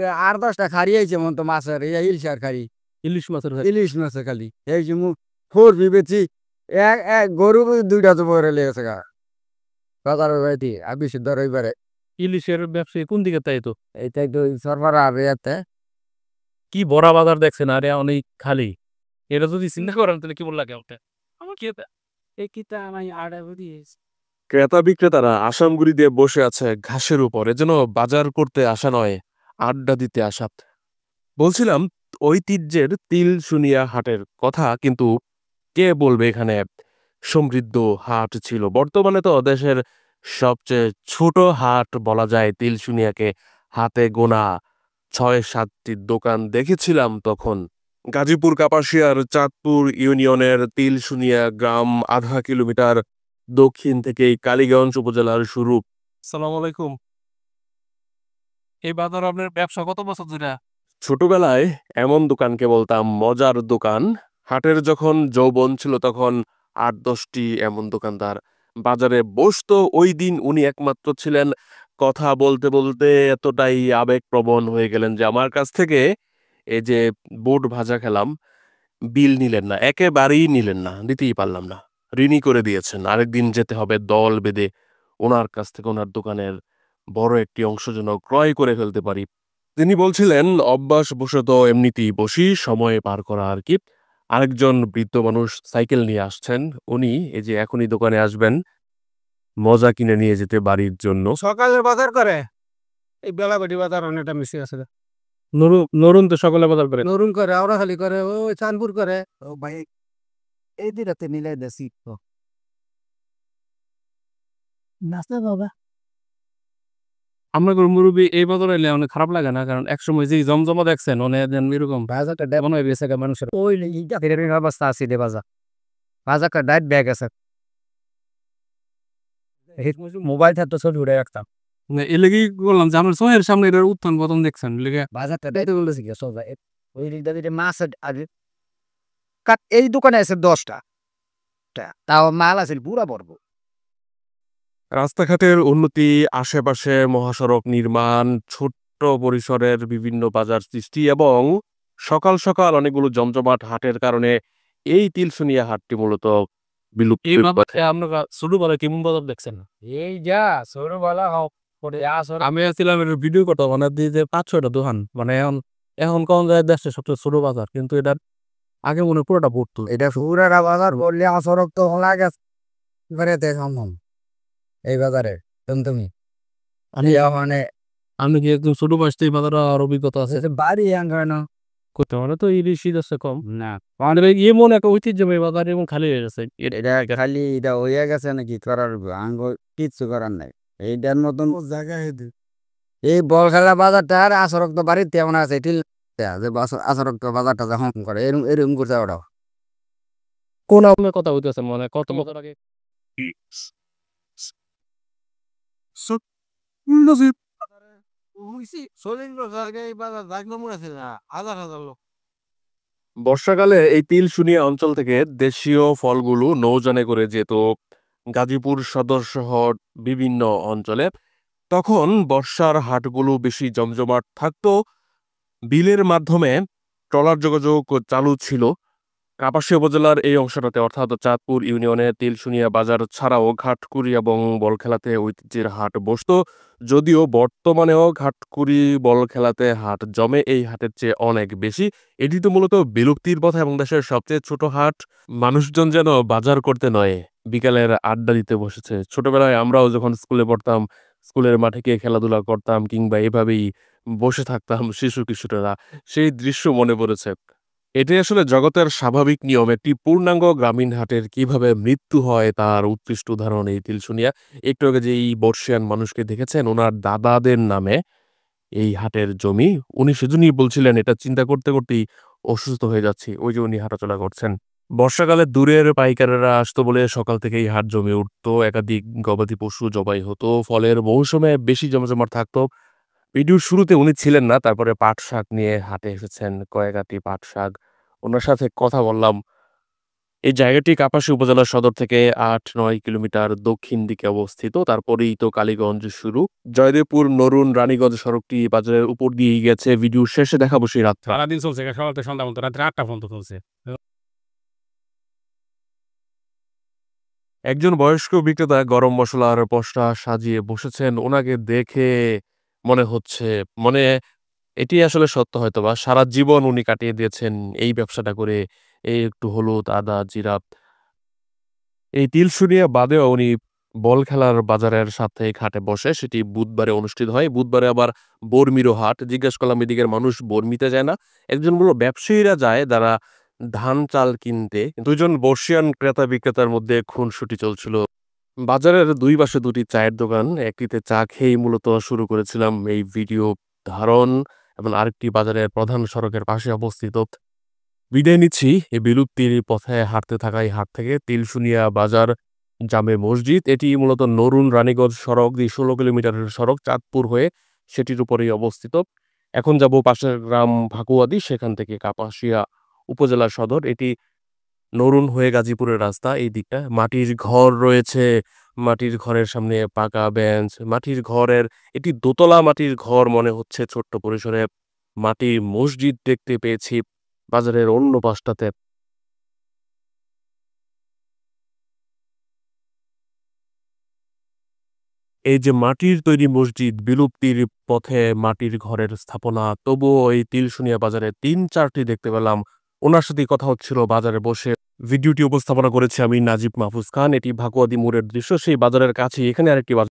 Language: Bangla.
8-10টা খাড়ি হয়েছে মন তো মাছের ইলিশ আর খাড়ি ইলিশ মাছের ইলিশ মাছের খালি এই যে মু ফোর বিবেচি এক এক গরু 2টা তো বড় লেগেছে গা বাজার বাড়িতে আর বেশি দর হইবারে ইলিশের ব্যবসায়ী কোন দিকে তাই তো এইটা একটু সরবরাহ আর ইয়াতে কি বড় বাজার দেখছেন আরে অনেক খালি এটা যদি চিন্তা করেন তাহলে কি বল লাগে ওটা আমার কি এই কিতা আমি আড়া বুঝিস ক্রেতা বিক্রেতারা আসামগুড়ি দিয়ে বসে আছে ঘাসের উপরে যেন বাজার করতে আসা নয়, আড্ডা দিতে আসা। বলছিলাম ঐতিহ্যের তিল শুনিয়া হাটের কথা, কিন্তু কে বলবে এখানে সমৃদ্ধ হাট ছিল। বর্তমানে তো দেশের সবচেয়ে ছোট হাট বলা যায় তিলশুনিয়াকে। হাতে গোনা 6-7টি দোকান দেখেছিলাম তখন। গাজীপুর কাপাসিয়ার চাঁদপুর ইউনিয়নের তিলশুনিয়া গ্রাম 0.5 কিলোমিটার দক্ষিণ থেকেই কালীগঞ্জ উপজেলার শুরু। সালাম আলাইকুম। এই বাজার আপনার ব্যবসা কত বছর ধরে? ছোটবেলায় এমন দোকানকে বলতাম মজার দোকান। হাটের যখন যৌবন ছিল তখন 8-10টি এমন দোকানদার বাজারে বসতো। ওই দিন উনি একমাত্র ছিলেন। কথা বলতে বলতে এতটাই আবেগপ্রবণ হয়ে গেলেন যে আমার কাছ থেকে এই যে বুট ভাজা খেলাম, বিল নিলেন না, একেবারেই নিলেন না, দিতেই পারলাম না, ঋণী করে দিয়েছেন। আরেকদিন যেতে হবে দল বেঁধে ওনার কাছ থেকে ওনার দোকানের বড় একটি অংশ যেন ক্রয় করে ফেলতে পারি। তিনি বলছিলেন অভ্যাসবশত এমনিতেই বসি, সময় পার করা আর কি। আরেকজন বৃদ্ধ মানুষ সাইকেল নিয়ে আসছেন, উনি এই যে এখনই দোকানে আসবেন মজা কিনে নিয়ে যেতে বাড়ির জন্য। সকালের বাজার করে এই বেলাবেটি বাজার অনেকটা মিশে আছে নরুন তো সকলে বাজার করে। নরুন করে আওড়াখালি করে ওই চাঁদপুর করে ও ভাই এই দিরাতে মিলাই দেছি তো নাস্তা বাবা আমরা মুরব্বী এই বাজার এলে অনেক খারাপ লাগে না, কারণ একসময় যে জমজমা দেখছেন অনেক এরকম বাজারটা দেবো না বেসে মানুষের ওই এইটা ফেরের অবস্থা আছে রে বাজার বাজারটা ডাইট ব্যাগ আছে মোবাইল থাকতো ছবি উঠে রাখতাম এ লেগেই বললাম যে আমার চোখের সামনে এটার উত্থান পতন দেখছেন লেগে। বাজারটা ডাইতে বলতেছি কি সব ওই দিকটা দিতে মাছ আর কাট এই দোকানে আছে 10টা তাও মাল আছে পুরা পর্ব রাস্তাঘাটের উন্নতি, আশেপাশে মহাসড়ক নির্মাণ, ছোট্ট পরিসরের বিভিন্ন বাজার সৃষ্টি এবং সকাল সকাল অনেকগুলো জমজমাট হাটের কারণে এই তিলশুনিয়া হাটটি মূলত বিলুপ্ত এই বাজারে আপনারা ছোটবেলায় কেমন বাজার দেখছেন? এই যা ছোটবেলা হোক পরে আসর আমি আসছিলাম এর ভিডিও করতে মানে দিয়ে যে 5-6টা দোকান মানে এখন এখন কোন যায় দেশের সবচেয়ে ছোট বাজার, কিন্তু এটার আগে মনে হয় পুরোটা ভর্তি। এটা পুরা বাজার বললে আসরক তো লাগে করে সম্ভব এই বাজারে তুমি আমি মানে আমি কি একদম ছোট বয়স থেকে বাজার আর অভিজ্ঞতা আছে বাড়ি আঙ্গায় না করতে মানে তো ইলিশ আছে কম না আমাদের এমন একটা ঐতিহ্যময় বাজার এবং খালি হয়ে গেছে। এটা খালি এটা হইয়া গেছে নাকি করার আঙ্গ কিচ্ছু করার নাই এইটার মতন জায়গায় এই বল খেলা বাজারটা আর আসরক তো বাড়িতে এমন আছে ঠিক যে আসরক তো বাজারটা যখন করে এরম এরম করছে ওটাও কোন আপনার কথা হইতেছে মানে কত বছর আগে? বর্ষাকালে এই তিলশুনিয়া অঞ্চল থেকে দেশীয় ফলগুলো নৌযানে করে যেত গাজীপুর সদর শহর বিভিন্ন অঞ্চলে। তখন বর্ষার হাটগুলো বেশি জমজমাট থাকতো। বিলের মাধ্যমে ট্রলার যোগাযোগ চালু ছিল। কাপাসিয়া উপজেলার এই অংশটাতে অর্থাৎ চাঁদপুর ইউনিয়নে তিলশুনিয়া বাজার ছাড়াও ঘাটকুড়ি এবং বলখেলাতে ঐতিহ্যের হাট বসতো। যদিও বর্তমানেও ঘাটকুড়ি বলখেলাতে হাট জমে এই হাটের চেয়ে অনেক বেশি। এটি তো মূলত বিলুপ্তির পথে এবং দেশের সবচেয়ে ছোট হাট। মানুষজন যেন বাজার করতে নয়, বিকালের আড্ডা দিতে বসেছে। ছোটবেলায় আমরাও যখন স্কুলে পড়তাম, স্কুলের মাঠে গিয়ে খেলাধুলা করতাম কিংবা এভাবেই বসে থাকতাম শিশু কিশোরেরা, সেই দৃশ্য মনে পড়েছে। এটাই আসলে জগতের স্বাভাবিক নিয়ম। একটি পূর্ণাঙ্গ গ্রামীণ হাটের কিভাবে মৃত্যু হয় তার উৎকৃষ্ট উদাহরণ এই তিলশুনিয়া। একটু আগে যে এই বর্ষিয়ান মানুষকে দেখেছেন, ওনার দাদাদের নামে এই হাটের জমি। উনি সেজন্যই বলছিলেন এটা চিন্তা করতে করতেই অসুস্থ হয়ে যাচ্ছি, ওই যে উনি হাঁটাচলা করছেন। বর্ষাকালে দূরের পাইকারেরা আসতো বলে সকাল থেকেই হাট জমে উঠতো, একাধিক গবাদি পশু জবাই হতো, ফলের মৌসুমে বেশি জমজমাট থাকতো। ভিডিওর শুরুতে উনি ছিলেন না, তারপরে পাট শাক নিয়ে হাটে এসেছেন, কয়েক আঁটি পাট শাক। ওনার সাথে কথা বললাম। এই জায়গাটি কাপাসী উপজেলা সদর থেকে ৮-৯ কিলোমিটার দক্ষিণ দিকে অবস্থিত। তারপরেই তো কালীগঞ্জ শুরু। জয়দেবপুর, নরুন, রানীগঞ্জ সড়কটি বাজারের উপর দিয়েই গেছে। ভিডিও শেষে দেখাবো সেই রাতটা। সারাদিন চলছে সকাল থেকে সন্ধ্যা পর্যন্ত, রাত্রে ৮টা পর্যন্ত চলছে। একজন বয়স্ক বিক্রেতা গরম মসলার পসরা সাজিয়ে বসেছেন। ওনাকে দেখে মনে হচ্ছে এটি আসলে সত্য হয়তোবা। সারা জীবন উনি কাটিয়ে দিয়েছেন এই ব্যবসাটা করে। এই একটু হলুদ, আদা, জিরা। এই তিলশুনিয়া বাদেও উনি বল খেলার বাজারের সাপ্তাহিক হাটে বসে। সেটি বুধবারে অনুষ্ঠিত হয়। বুধবারে আবার বর্মিরও হাট। জিজ্ঞেস করলাম এদিকের মানুষ বর্মিতে যায় না। একজন বলল ব্যবসায়ীরা যায় যারা ধান চাল কিনতে। ২ জন বর্ষিয়ান ক্রেতা বিক্রেতার মধ্যে খুনসুটি চলছিল। বাজারের ২ পাশে ২টি চায়ের দোকান। একটিতে চা খেয়েই মূলত শুরু করেছিলাম এই ভিডিও ধারণ এবং আরেকটি বাজারের প্রধান সড়কের পাশে অবস্থিত। বিদায় নিচ্ছি এই বিলুপ্তির পথে হাঁটতে থাকা এই হাট থেকে। তিলশুনিয়া বাজার, জামে মসজিদ। এটি মূলত নরুন রানীগঞ্জ সড়ক দিয়ে ১৬ কিলোমিটারের সড়ক চাঁদপুর হয়ে সেটির উপরেই অবস্থিত। এখন যাব পাশের গ্রাম ভাকুয়াদি, সেখান থেকে কাপাসিয়া উপজেলা সদর। এটি নরুন হয়ে গাজীপুরের রাস্তা। এই দিকটা মাটির ঘর রয়েছে। মাটির ঘরের সামনে পাকা বেঞ্চ। মাটির ঘরের এটি দোতলা মাটির ঘর মনে হচ্ছে ছোট্ট পরিসরে। মাটির মসজিদ দেখতে পেয়েছি বাজারের অন্য পাশটাতে। এই যে মাটির তৈরি মসজিদ, বিলুপ্তির পথে মাটির ঘরের স্থাপনা, তবুও এই তিলশুনিয়া বাজারে ৩-৪টি দেখতে পেলাম। ওনার সাথেই কথা হচ্ছিল বাজারে বসে। ভিডিওটি উপস্থাপনা করেছি আমি নাজিব মাহফুজ খান। এটি ভাকুয়াদি মোড়ের দৃশ্য। সেই বাজারের কাছেই এখানে আরেকটি বাজার।